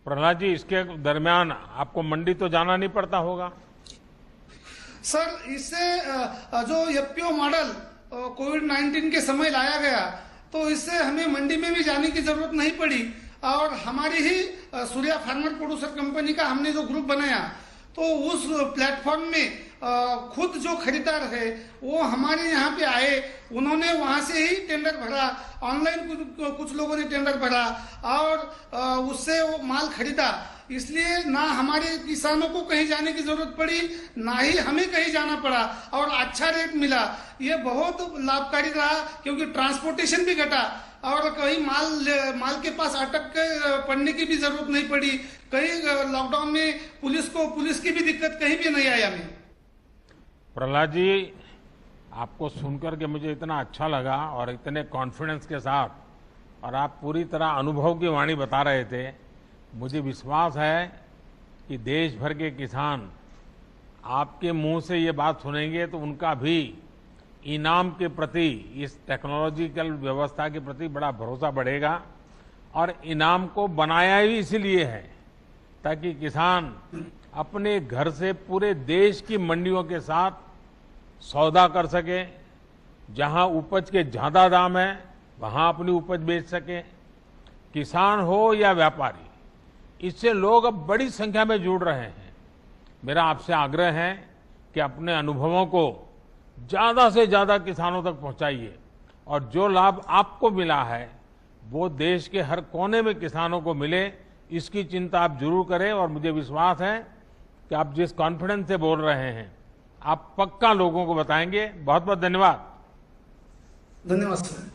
प्रहलाद जी, इसके दरमियान आपको मंडी तो जाना नहीं पड़ता होगा? सर, इससे जो एफपीओ मॉडल कोविड-19 के समय लाया गया, तो इससे हमें मंडी में भी जाने की जरूरत नहीं पड़ी। और हमारी ही सूर्या फार्मर प्रोड्यूसर कंपनी का हमने जो ग्रुप बनाया, तो उस प्लेटफॉर्म में खुद जो खरीदार है वो हमारे यहाँ पे आए, उन्होंने वहां से ही टेंडर भरा, ऑनलाइन कुछ लोगों ने टेंडर भरा और उससे वो माल खरीदा। इसलिए ना हमारे किसानों को कहीं जाने की जरूरत पड़ी, ना ही हमें कहीं जाना पड़ा और अच्छा रेट मिला। ये बहुत लाभकारी रहा, क्योंकि ट्रांसपोर्टेशन भी घटा और कहीं माल के पास अटक के पड़ने की भी जरूरत नहीं पड़ी। कहीं लॉकडाउन में पुलिस की भी दिक्कत कहीं भी नहीं आई हमें। प्रहलाद जी, आपको सुनकर के मुझे इतना अच्छा लगा और इतने कॉन्फिडेंस के साथ, और आप पूरी तरह अनुभव की वाणी बता रहे थे। मुझे विश्वास है कि देश भर के किसान आपके मुंह से ये बात सुनेंगे तो उनका भी इनाम के प्रति, इस टेक्नोलॉजिकल व्यवस्था के प्रति बड़ा भरोसा बढ़ेगा। और इनाम को बनाया ही इसीलिए है ताकि किसान अपने घर से पूरे देश की मंडियों के साथ सौदा कर सके, जहां उपज के ज्यादा दाम है वहां अपनी उपज बेच सके। किसान हो या व्यापारी, इससे लोग अब बड़ी संख्या में जुड़ रहे हैं। मेरा आपसे आग्रह है कि अपने अनुभवों को ज्यादा से ज्यादा किसानों तक पहुंचाइए, और जो लाभ आपको मिला है वो देश के हर कोने में किसानों को मिले, इसकी चिंता आप जरूर करें। और मुझे विश्वास है कि आप जिस कॉन्फिडेंस से बोल रहे हैं, आप पक्का लोगों को बताएंगे। बहुत बहुत धन्यवाद। धन्यवाद सर।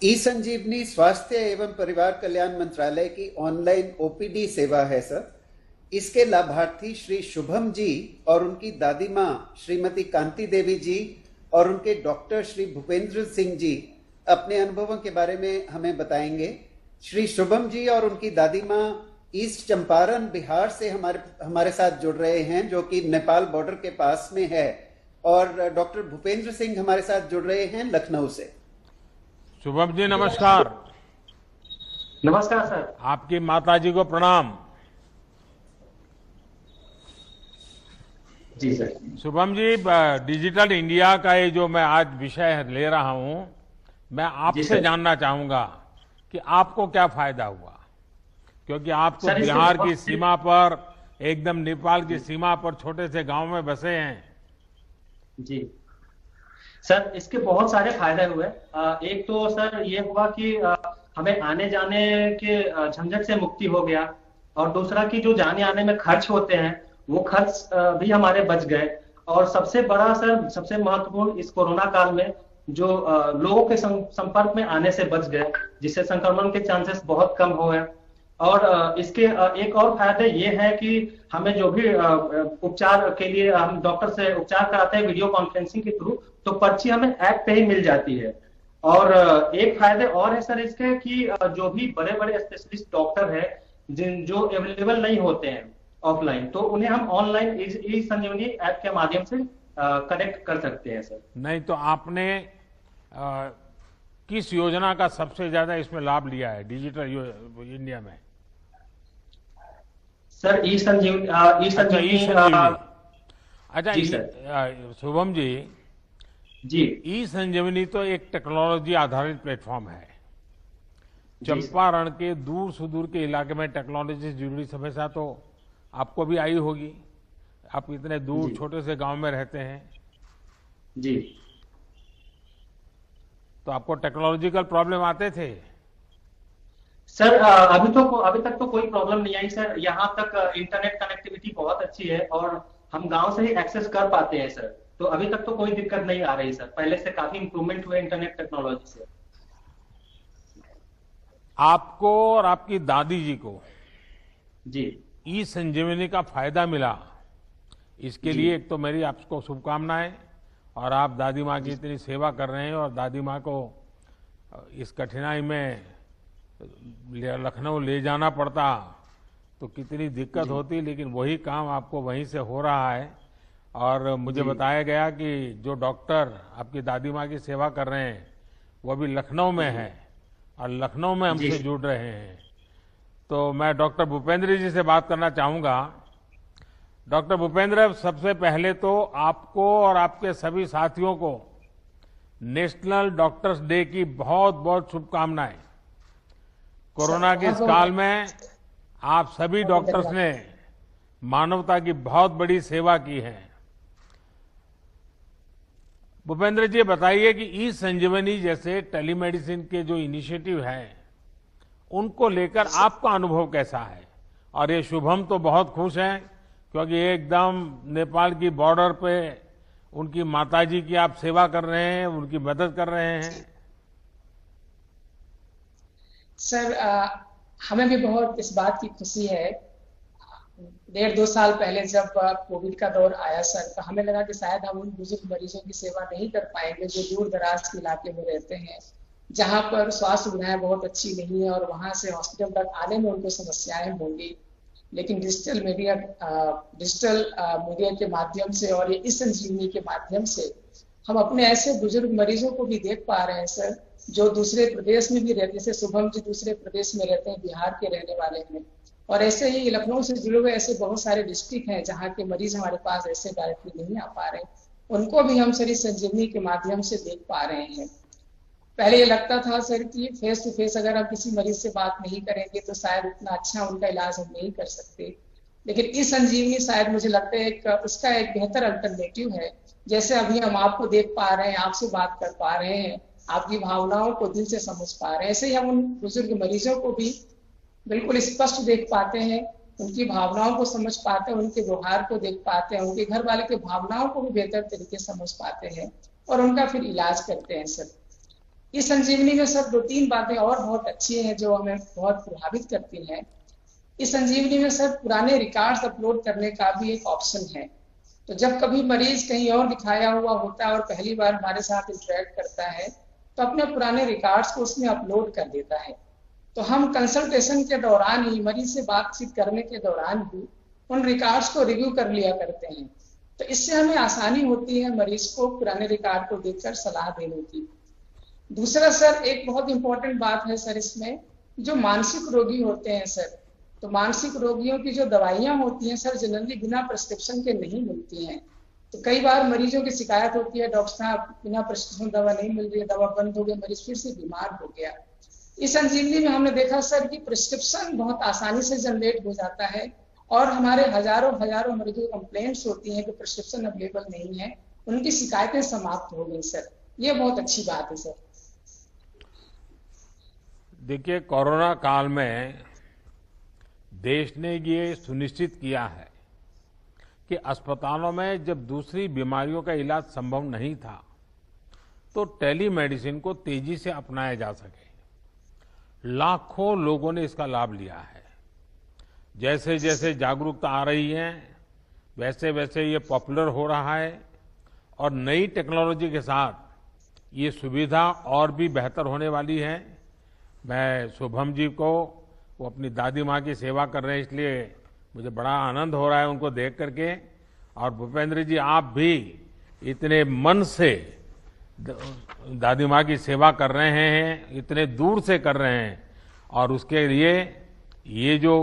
ई संजीवनी स्वास्थ्य एवं परिवार कल्याण मंत्रालय की ऑनलाइन ओपीडी सेवा है सर। इसके लाभार्थी श्री शुभम जी और उनकी दादी माँ श्रीमती कांति देवी जी और उनके डॉक्टर श्री भूपेंद्र सिंह जी अपने अनुभवों के बारे में हमें बताएंगे। श्री शुभम जी और उनकी दादी माँ ईस्ट चंपारण बिहार से हमारे साथ जुड़ रहे हैं, जो कि नेपाल बॉर्डर के पास में है, और डॉक्टर भूपेंद्र सिंह हमारे साथ जुड़ रहे हैं लखनऊ से। शुभम जी नमस्कार। नमस्कार सर। आपकी माता जी को प्रणाम। जी sir. Shubham ji, digital India का ये जो मैं आज विषय ले रहा हूं, मैं आपसे जानना चाहूंगा कि आपको क्या फायदा हुआ, क्योंकि आप तो बिहार की सीमा पर, एकदम नेपाल की सीमा पर छोटे से गांव में बसे हैं। जी सर, इसके बहुत सारे फायदे हुए। एक तो सर ये हुआ कि हमें आने जाने के झंझट से मुक्ति हो गया, और दूसरा कि जो जाने आने में खर्च होते हैं वो खर्च भी हमारे बच गए। और सबसे बड़ा सर, सबसे महत्वपूर्ण, इस कोरोना काल में जो लोगों के संपर्क में आने से बच गए, जिससे संक्रमण के चांसेस बहुत कम हुए। और इसके एक और फायदे ये है कि हमें जो भी उपचार के लिए हम डॉक्टर से उपचार कराते हैं वीडियो कॉन्फ्रेंसिंग के थ्रू, तो पर्ची हमें ऐप पे ही मिल जाती है। और एक फायदे और है सर इसके कि जो भी बड़े बड़े स्पेशलिस्ट डॉक्टर हैं जो अवेलेबल नहीं होते हैं ऑफलाइन, तो उन्हें हम ऑनलाइन ई संजीवनी ऐप के माध्यम से कनेक्ट कर सकते हैं सर। नहीं तो आपने किस योजना का सबसे ज्यादा इसमें लाभ लिया है डिजिटल इंडिया में? सर ई संजीवनी। अच्छा, शुभम जी, ई संजीवनी तो एक टेक्नोलॉजी आधारित प्लेटफॉर्म है। चंपारण के दूर सुदूर के इलाके में टेक्नोलॉजी से जुड़ी समस्या तो आपको भी आई होगी। आप इतने दूर छोटे से गांव में रहते हैं जी, तो आपको टेक्नोलॉजिकल प्रॉब्लम आते थे? सर अभी तक तो कोई प्रॉब्लम नहीं आई सर। यहाँ तक इंटरनेट कनेक्टिविटी बहुत अच्छी है और हम गांव से ही एक्सेस कर पाते हैं सर। तो अभी तक तो कोई दिक्कत नहीं आ रही सर। पहले से काफी इंप्रूवमेंट हुए इंटरनेट टेक्नोलॉजी से। आपको और आपकी दादी जी को जी ई संजीवनी का फायदा मिला, इसके लिए एक तो मेरी आपको शुभकामनाएं। और आप दादी माँ की इतनी सेवा कर रहे हैं, और दादी माँ को इस कठिनाई में लखनऊ ले जाना पड़ता तो कितनी दिक्कत होती, लेकिन वही काम आपको वहीं से हो रहा है। और मुझे बताया गया कि जो डॉक्टर आपकी दादी माँ की सेवा कर रहे हैं वो अभी लखनऊ में है और लखनऊ में हमसे जुड़ रहे हैं। तो मैं डॉक्टर भूपेंद्र जी से बात करना चाहूंगा। डॉक्टर भूपेंद्र, सबसे पहले तो आपको और आपके सभी साथियों को नेशनल डॉक्टर्स डे की बहुत बहुत शुभकामनाएं। कोरोना के इस काल में आप सभी डॉक्टर्स ने मानवता की बहुत बड़ी सेवा की है। भूपेंद्र जी, बताइए कि ई संजीवनी जैसे टेलीमेडिसिन के जो इनिशिएटिव है उनको लेकर आपका अनुभव कैसा है? और ये शुभम तो बहुत खुश हैं क्योंकि एकदम नेपाल की बॉर्डर पे उनकी माताजी की आप सेवा कर रहे हैं, उनकी मदद कर रहे हैं। सर, हमें भी बहुत इस बात की खुशी है। 1.5-2 साल पहले जब कोविड का दौर आया सर, तो हमें लगा कि शायद हम उन बुजुर्ग मरीजों की सेवा नहीं कर पाएंगे जो दूर दराज के इलाके में रहते हैं, जहां पर स्वास्थ्य सुविधाएं बहुत अच्छी नहीं है और वहां से हॉस्पिटल तक आने में उनको समस्याएं होंगी। लेकिन डिजिटल मीडिया के माध्यम से और ये इस संजीवनी के माध्यम से हम अपने ऐसे बुजुर्ग मरीजों को भी देख पा रहे हैं सर, जो दूसरे प्रदेश में भी रहते हैं। जैसे शुभम जी दूसरे प्रदेश में रहते हैं, बिहार के रहने वाले हैं, और ऐसे ही लखनऊ से जुड़े हुए ऐसे बहुत सारे डिस्ट्रिक्ट हैं जहाँ के मरीज हमारे पास ऐसे डायरेक्टली नहीं आ पा रहे, उनको भी हम सर इस संजीवनी के माध्यम से देख पा रहे हैं। पहले ये लगता था सर कि फेस टू फेस अगर हम किसी मरीज से बात नहीं करेंगे तो शायद उतना अच्छा उनका इलाज हम नहीं कर सकते, लेकिन इस संजीवनी शायद मुझे लगता है उसका एक बेहतर अल्टरनेटिव है। जैसे अभी हम आपको देख पा रहे हैं, आपसे बात कर पा रहे हैं, आपकी भावनाओं को दिल से समझ पा रहे हैं, ऐसे ही हम उन बुजुर्ग मरीजों को भी बिल्कुल स्पष्ट देख पाते हैं, उनकी भावनाओं को समझ पाते हैं, उनके व्यवहार को देख पाते हैं, उनके घर वाले के भावनाओं को भी बेहतर तरीके से समझ पाते हैं और उनका फिर इलाज करते हैं सर। इस संजीवनी में सर 2-3 बातें और बहुत अच्छी हैं जो हमें बहुत प्रभावित करती हैं। इस संजीवनी में सर पुराने रिकॉर्ड्स अपलोड करने का भी एक ऑप्शन है। तो जब कभी मरीज कहीं और दिखाया हुआ होता है और पहली बार हमारे साथ इंटरेक्ट करता है तो अपने पुराने रिकॉर्ड्स को उसमें अपलोड कर देता है। तो हम कंसल्टेशन के दौरान ही, मरीज से बातचीत करने के दौरान ही उन रिकॉर्ड्स को रिव्यू कर लिया करते हैं। तो इससे हमें आसानी होती है मरीज को पुराने रिकॉर्ड को देखकर सलाह देने की। दूसरा सर, एक बहुत इंपॉर्टेंट बात है सर इसमें, जो मानसिक रोगी होते हैं सर, तो मानसिक रोगियों की जो दवाइयां होती हैं सर जनरली बिना प्रिस्क्रिप्शन के नहीं मिलती हैं। तो कई बार मरीजों की शिकायत होती है, डॉक्टर साहब बिना प्रिस्क्रिप्शन दवा नहीं मिल रही है, दवा बंद हो गई, मरीज फिर से बीमार हो गया। इस संजीवनी में हमने देखा सर कि प्रिस्क्रिप्शन बहुत आसानी से जनरेट हो जाता है और हमारे हजारों मरीजों की कंप्लेंट्स होती हैं कि प्रिस्क्रिप्शन अवेलेबल नहीं है, उनकी शिकायतें समाप्त हो गई सर। ये बहुत अच्छी बात है सर। देखिए, कोरोना काल में देश ने ये सुनिश्चित किया है कि अस्पतालों में जब दूसरी बीमारियों का इलाज संभव नहीं था तो टेलीमेडिसिन को तेजी से अपनाया जा सके। लाखों लोगों ने इसका लाभ लिया है। जैसे जैसे जागरूकता आ रही है वैसे वैसे ये पॉपुलर हो रहा है और नई टेक्नोलॉजी के साथ ये सुविधा और भी बेहतर होने वाली है। मैं शुभम जी को, वो अपनी दादी माँ की सेवा कर रहे हैं, इसलिए मुझे बड़ा आनंद हो रहा है उनको देख करके। और भूपेंद्र जी, आप भी इतने मन से दादी माँ की सेवा कर रहे हैं, इतने दूर से कर रहे हैं, और उसके लिए ये जो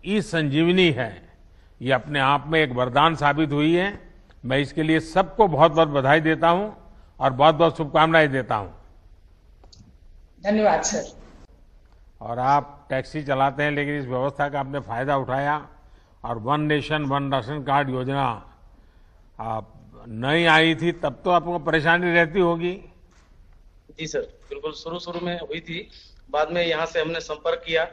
ई संजीवनी है ये अपने आप में एक वरदान साबित हुई है। मैं इसके लिए सबको बहुत बहुत बधाई देता हूं और बहुत बहुत शुभकामनाएं देता हूं। धन्यवाद सर। और आप टैक्सी चलाते हैं लेकिन इस व्यवस्था का आपने फायदा उठाया और one nation one ration card योजना आप नहीं आई थी तब तो आपको परेशानी रहती होगी। जी सर, बिल्कुल शुरू में हुई थी, बाद में यहाँ से हमने संपर्क किया,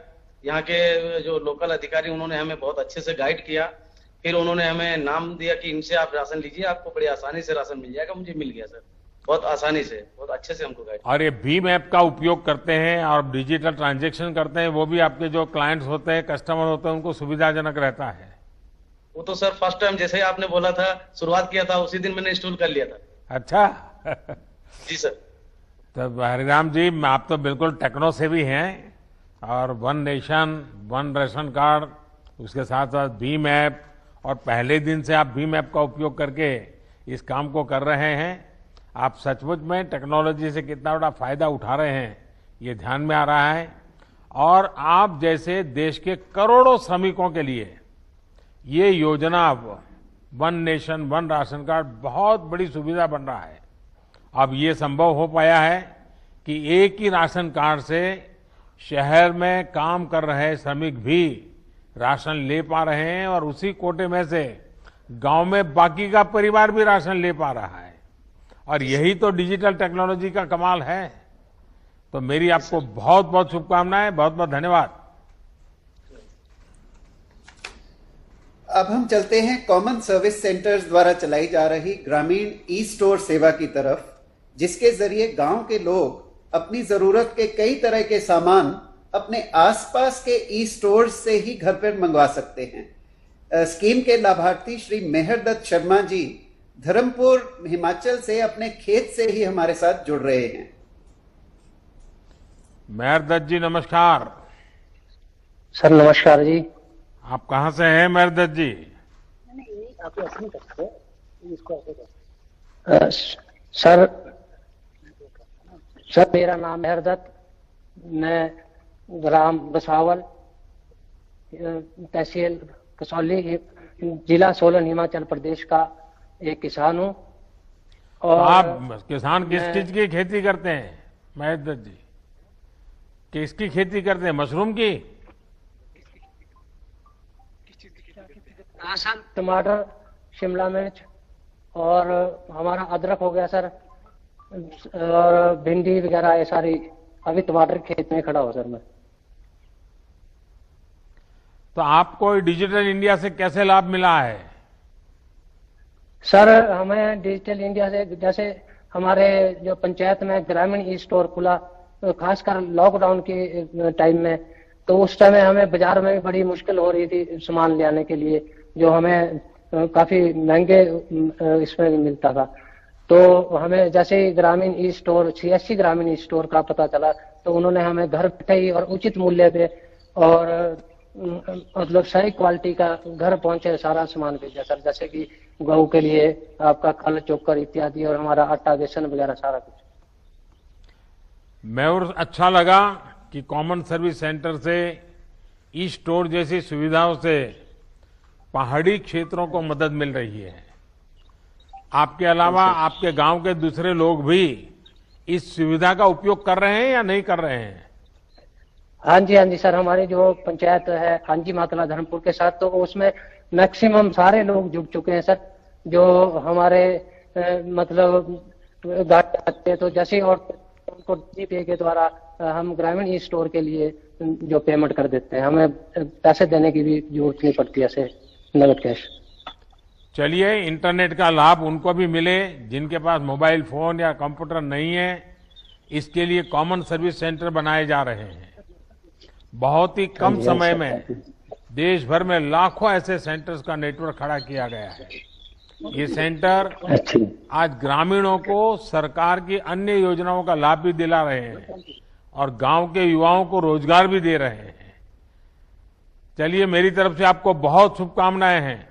यहाँ के जो लोकल अधिकारी उन्होंने हमें बहुत अच्छे से गाइड किया, फिर उन्होंने हमें नाम दिया कि इनसे आप राशन लीजिए, आपको बड़ी आसानी से राशन मिल जाएगा। मुझे मिल गया सर, बहुत आसानी से, बहुत अच्छे से हमको गाइड। और ये भीम ऐप का उपयोग करते हैं और डिजिटल ट्रांजैक्शन करते हैं, वो भी आपके जो क्लाइंट्स होते हैं, कस्टमर होते हैं, उनको सुविधाजनक रहता है। वो तो सर फर्स्ट टाइम जैसे ही आपने बोला था, शुरुआत किया था, उसी दिन मैंने इंस्टॉल कर लिया था। अच्छा। जी सर। तो हरिराम जी, आप तो बिल्कुल टेक्नो से भी हैं, और one nation one ration card, उसके साथ साथ भीम ऐप, और पहले दिन से आप भीम ऐप का उपयोग करके इस काम को कर रहे हैं। आप सचमुच में टेक्नोलॉजी से कितना बड़ा फायदा उठा रहे हैं ये ध्यान में आ रहा है। और आप जैसे देश के करोड़ों श्रमिकों के लिए ये योजना one nation one ration card बहुत बड़ी सुविधा बन रहा है। अब ये संभव हो पाया है कि एक ही राशन कार्ड से शहर में काम कर रहे श्रमिक भी राशन ले पा रहे हैं और उसी कोटे में से गांव में बाकी का परिवार भी राशन ले पा रहा है। और यही तो डिजिटल टेक्नोलॉजी का कमाल है। तो मेरी आपको बहुत बहुत शुभकामनाएं, बहुत बहुत धन्यवाद। अब हम चलते हैं कॉमन सर्विस सेंटर्स द्वारा चलाई जा रही ग्रामीण ई स्टोर सेवा की तरफ, जिसके जरिए गांव के लोग अपनी जरूरत के कई तरह के सामान अपने आसपास के ई स्टोर से ही घर पर मंगवा सकते हैं। स्कीम के लाभार्थी श्री मेहरदत्त शर्मा जी धर्मपुर हिमाचल से अपने खेत से ही हमारे साथ जुड़ रहे हैं। मेहरदत्त जी नमस्कार। सर नमस्कार जी। आप कहां से हैं मेहरदत्त जी? सर मेरा नाम मेहरदत्त, मैं ग्राम बसावल, तहसील कसौली, जिला सोलन, हिमाचल प्रदेश का एक किसान हूँ। और तो आप किसान किस चीज की खेती करते हैं मेहरदत्त जी? किसकी खेती करते हैं? मशरूम की? सर टमाटर, शिमला मिर्च और हमारा अदरक हो गया सर, और भिंडी वगैरह ये सारी। अभी टमाटर खेत में खड़ा हो सर मैं। तो आपको डिजिटल इंडिया से कैसे लाभ मिला है? सर हमें डिजिटल इंडिया से, जैसे हमारे जो पंचायत में ग्रामीण ई स्टोर खुला, तो खासकर लॉकडाउन के टाइम में, तो उस समय हमें बाजार में बड़ी मुश्किल हो रही थी सामान ले आने के लिए, जो हमें काफी महंगे इसमें मिलता था। तो हमें जैसे ही ग्रामीण ई स्टोर, CSC ग्रामीण ई स्टोर का पता चला, तो उन्होंने हमें घर बैठे ही और उचित मूल्य पे और मतलब सही क्वालिटी का घर पहुंचे सारा सामान भेजा सर, जैसे कि गेहूं के लिए आपका खल, चोकर इत्यादि, और हमारा आटा, बेसन वगैरह सारा कुछ। मैं और अच्छा लगा कि कॉमन सर्विस सेंटर से ई स्टोर जैसी सुविधाओं से पहाड़ी क्षेत्रों को मदद मिल रही है। आपके अलावा आपके गांव के दूसरे लोग भी इस सुविधा का उपयोग कर रहे हैं या नहीं कर रहे हैं? हाँ जी सर, हमारी जो पंचायत है कांजी मातला धर्मपुर के साथ, तो उसमें मैक्सिमम सारे लोग जुड़ चुके हैं सर, जो हमारे मतलब गाड़ी आते हैं, तो जैसे और उनको GPay के द्वारा हम ग्रामीण ई स्टोर के लिए जो पेमेंट कर देते हैं, हमें पैसे देने की भी जरूरत नहीं पड़ती ऐसे नगद कैश। चलिए, इंटरनेट का लाभ उनको भी मिले जिनके पास मोबाइल फोन या कंप्यूटर नहीं है। इसके लिए कॉमन सर्विस सेंटर बनाए जा रहे हैं। बहुत ही कम समय में देश भर में लाखों ऐसे सेंटर्स का नेटवर्क खड़ा किया गया है। ये सेंटर आज ग्रामीणों को सरकार की अन्य योजनाओं का लाभ भी दिला रहे हैं और गांव के युवाओं को रोजगार भी दे रहे हैं। चलिए, मेरी तरफ से आपको बहुत शुभकामनाएं हैं।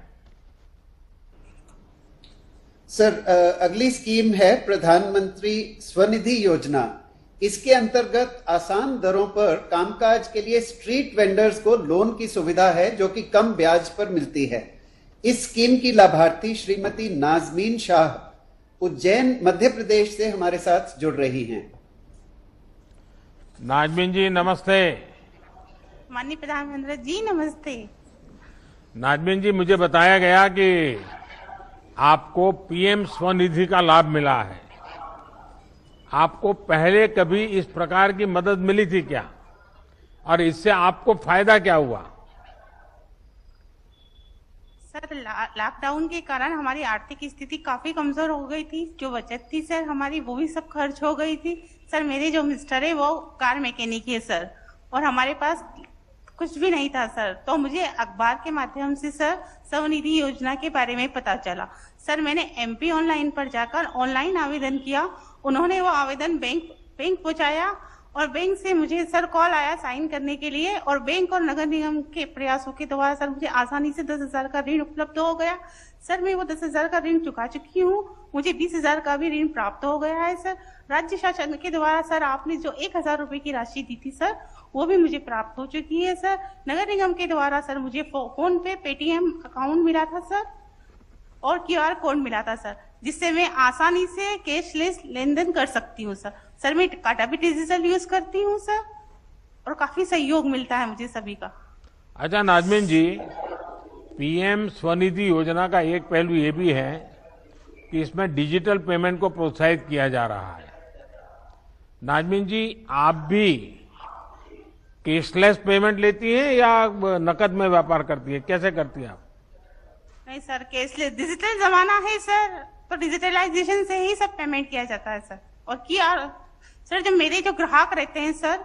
सर, अगली स्कीम है प्रधानमंत्री स्वनिधि योजना। इसके अंतर्गत आसान दरों पर कामकाज के लिए स्ट्रीट वेंडर्स को लोन की सुविधा है, जो कि कम ब्याज पर मिलती है। इस स्कीम की लाभार्थी श्रीमती नाजमीन शाह उज्जैन मध्य प्रदेश से हमारे साथ जुड़ रही हैं। नाजमीन जी नमस्ते। माननीय प्रधानमंत्री जी नमस्ते। नाजमीन जी, मुझे बताया गया कि आपको PM स्वनिधि का लाभ मिला है। आपको पहले कभी इस प्रकार की मदद मिली थी क्या, और इससे आपको फायदा क्या हुआ? सर, लॉकडाउन के कारण हमारी आर्थिक स्थिति काफी कमजोर हो गई थी। जो बचत थी सर हमारी, वो भी सब खर्च हो गई थी। सर, मेरे जो मिस्टर है वो कार मैकेनिक है सर, और हमारे पास कुछ भी नहीं था सर। तो मुझे अखबार के माध्यम से सर स्वनिधि योजना के बारे में पता चला। सर, मैंने MP ऑनलाइन पर जाकर ऑनलाइन आवेदन किया। उन्होंने वो आवेदन बैंक पहुंचाया और बैंक से मुझे सर कॉल आया साइन करने के लिए, और बैंक और नगर निगम के प्रयासों के द्वारा सर मुझे आसानी से 10,000 का ऋण उपलब्ध हो गया। सर, मैं वो 10,000 का ऋण चुका चुकी हूँ। मुझे 20,000 का भी ऋण प्राप्त हो गया है सर। राज्य शासन के द्वारा सर आपने जो 1,000 रुपए की राशि दी थी सर, वो भी मुझे प्राप्त हो चुकी है सर। नगर निगम के द्वारा सर मुझे फोन पे पेटीएम अकाउंट मिला था सर और QR कोड मिला था सर, जिससे मैं आसानी से कैशलेस लेन देन कर सकती हूँ सर। सर मैं टाटा भी डिजिटल यूज करती हूँ सर और काफी सहयोग मिलता है मुझे सभी का। अच्छा नाजमीन जी, PM स्वनिधि योजना का एक पहलू ये भी है कि इसमें डिजिटल पेमेंट को प्रोत्साहित किया जा रहा है। नाजमीन जी, आप भी कैशलेस पेमेंट लेती हैं या नकद में व्यापार करती है, कैसे करती हैं आप? नहीं सर, कैशलेस डिजिटल जमाना है सर, तो डिजिटलाइजेशन से ही सब पेमेंट किया जाता है सर। और QR सर, जो मेरे जो ग्राहक रहते हैं सर,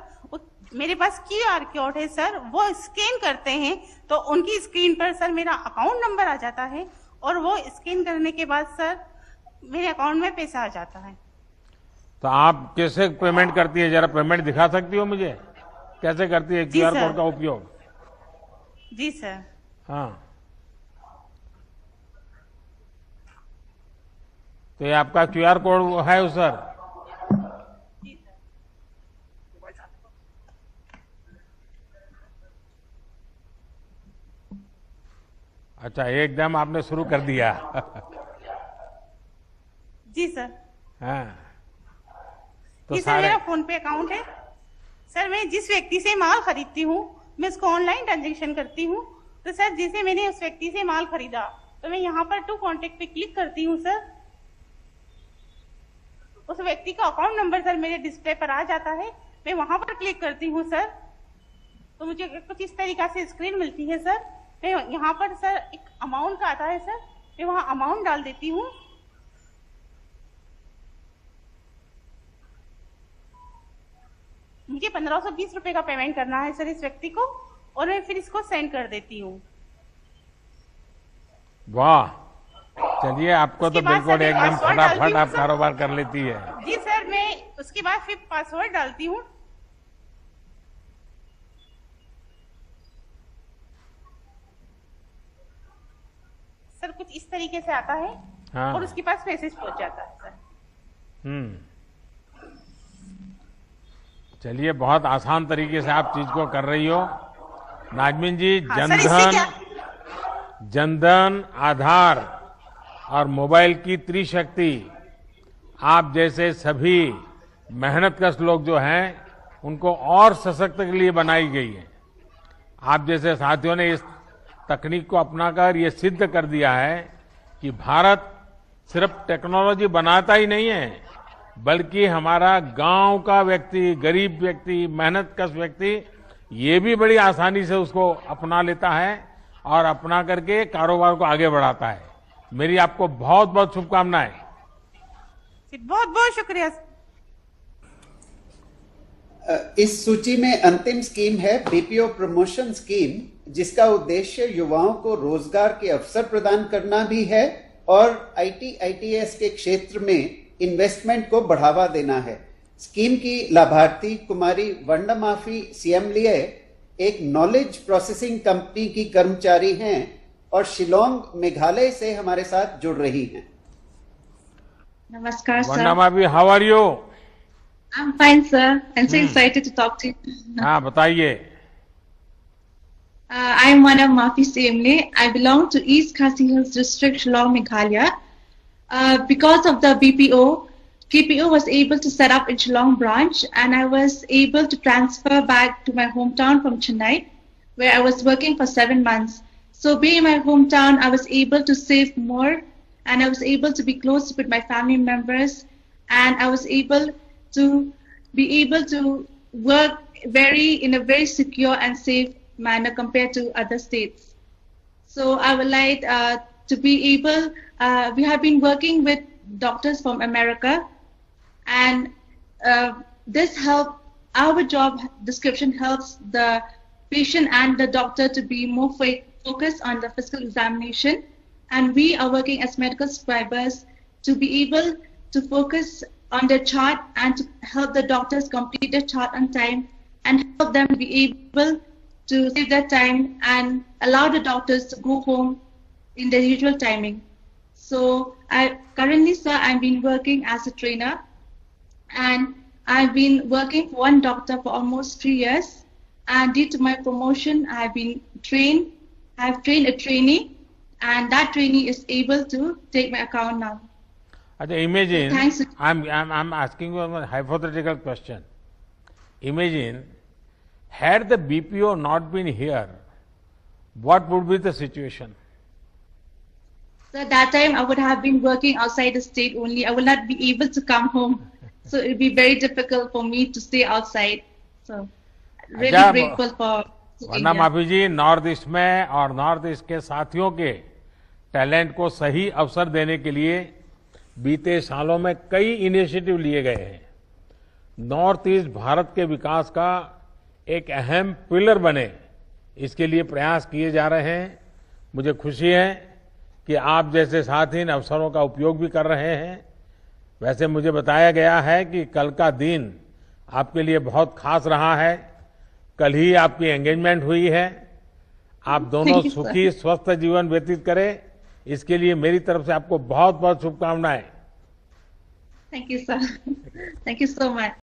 मेरे पास QR कोड है सर, वो स्कैन करते हैं तो उनकी स्क्रीन पर सर मेरा अकाउंट नंबर आ जाता है और वो स्कैन करने के बाद सर मेरे अकाउंट में पैसा आ जाता है। तो आप कैसे पेमेंट करती है, जरा पेमेंट दिखा सकती हो मुझे, कैसे करती है QR कोड का उपयोग? जी सर। हाँ, तो ये आपका QR कोड है सर? अच्छा, एकदम आपने शुरू कर दिया। जी सर। हाँ, तो सर मेरा फोन पे अकाउंट है सर। मैं जिस व्यक्ति से माल खरीदती हूँ मैं उसको ऑनलाइन ट्रांजेक्शन करती हूँ। तो सर जैसे मैंने उस व्यक्ति से माल खरीदा तो मैं यहाँ पर टू कॉन्टेक्ट पे क्लिक करती हूँ सर। उस व्यक्ति का अकाउंट नंबर सर मेरे डिस्प्ले पर आ जाता है, मैं वहां पर क्लिक करती हूँ सर, तो मुझे कुछ इस तरीका से स्क्रीन मिलती है सर। मैं यहाँ पर सर एक अमाउंट का आता है सर, मैं वहां अमाउंट डाल देती हूँ। मुझे 1520 रुपए का पेमेंट करना है सर इस व्यक्ति को, और मैं फिर इसको सेंड कर देती हूँ। वाह, चलिए, आपको तो बिल्कुल एकदम फटाफट आप कारोबार कर लेती है। जी सर, मैं उसके बाद फिर पासवर्ड डालती हूँ। सर कुछ इस तरीके से आता है। हाँ। और उसके पास मैसेज पहुंच जाता है सर। चलिए, बहुत आसान तरीके से आप चीज को कर रही हो नाजमीन जी। हाँ, जनधन, आधार और मोबाइल की त्रिशक्ति आप जैसे सभी मेहनतकश लोग जो हैं उनको और सशक्त के लिए बनाई गई है। आप जैसे साथियों ने इस तकनीक को अपनाकर ये सिद्ध कर दिया है कि भारत सिर्फ टेक्नोलॉजी बनाता ही नहीं है, बल्कि हमारा गांव का व्यक्ति, गरीब व्यक्ति, मेहनतकश व्यक्ति ये भी बड़ी आसानी से उसको अपना लेता है और अपना करके कारोबार को आगे बढ़ाता है। मेरी आपको बहुत बहुत शुभकामनाएं। बहुत बहुत शुक्रिया। इस सूची में अंतिम स्कीम है BPO प्रमोशन स्कीम, जिसका उद्देश्य युवाओं को रोजगार के अवसर प्रदान करना भी है और IT/ITES के क्षेत्र में इन्वेस्टमेंट को बढ़ावा देना है। स्कीम की लाभार्थी कुमारी वंडमाफी सियमलिए एक नॉलेज प्रोसेसिंग कंपनी की कर्मचारी हैं और शिलोंग, मेघालय से हमारे साथ जुड़ रही हैं। नमस्कार सर। वंडमाफी, how are you? I'm fine, sir. I'm so excited to talk to you. हाँ, बताइए। I am Wandamafi Siamle. I belong to East Khasi Hills District, Shillong, Meghalaya. Because of the BPO, KPO was able to set up in Shillong branch, and I was able to transfer back to my hometown from Chennai, where I was working for 7 months. So being in my hometown, I was able to save more, and I was able to be close with my family members, and I was able to be able to work in a very secure and safe manner compared to other states. So I would like to be able, we have been working with doctors from America, and this help, our job description helps the patient and the doctor to be more focused on the physical examination, and we are working as medical scribers to be able to focus on their chart and to help the doctors complete their chart on time and help them be able to save their time and allow the doctors to go home in their usual timing. So currently, sir, I've been working as a trainer, and I've been working for one doctor for almost 3 years, and due to my promotion, I have trained a trainee, and that trainee is able to take my account now. Imagine, Thanks. I'm asking you a hypothetical question. Imagine, had the BPO not been here, what would be the situation? So at that time, I would have been working outside the state only. I will not be able to come home. So it would be very difficult for me to stay outside. So really grateful for वरना माफी जी, north east में और north east के साथियों के talent को सही अवसर देने के लिए बीते सालों में कई इनिशिएटिव लिए गए हैं। नॉर्थ ईस्ट भारत के विकास का एक अहम पिलर बने, इसके लिए प्रयास किए जा रहे हैं। मुझे खुशी है कि आप जैसे साथी इन अवसरों का उपयोग भी कर रहे हैं। वैसे मुझे बताया गया है कि कल का दिन आपके लिए बहुत खास रहा है। कल ही आपकी एंगेजमेंट हुई है। आप दोनों सुखी स्वस्थ जीवन व्यतीत करें, इसके लिए मेरी तरफ से आपको बहुत बहुत शुभकामनाएं। Thank you, sir. Thank you so much.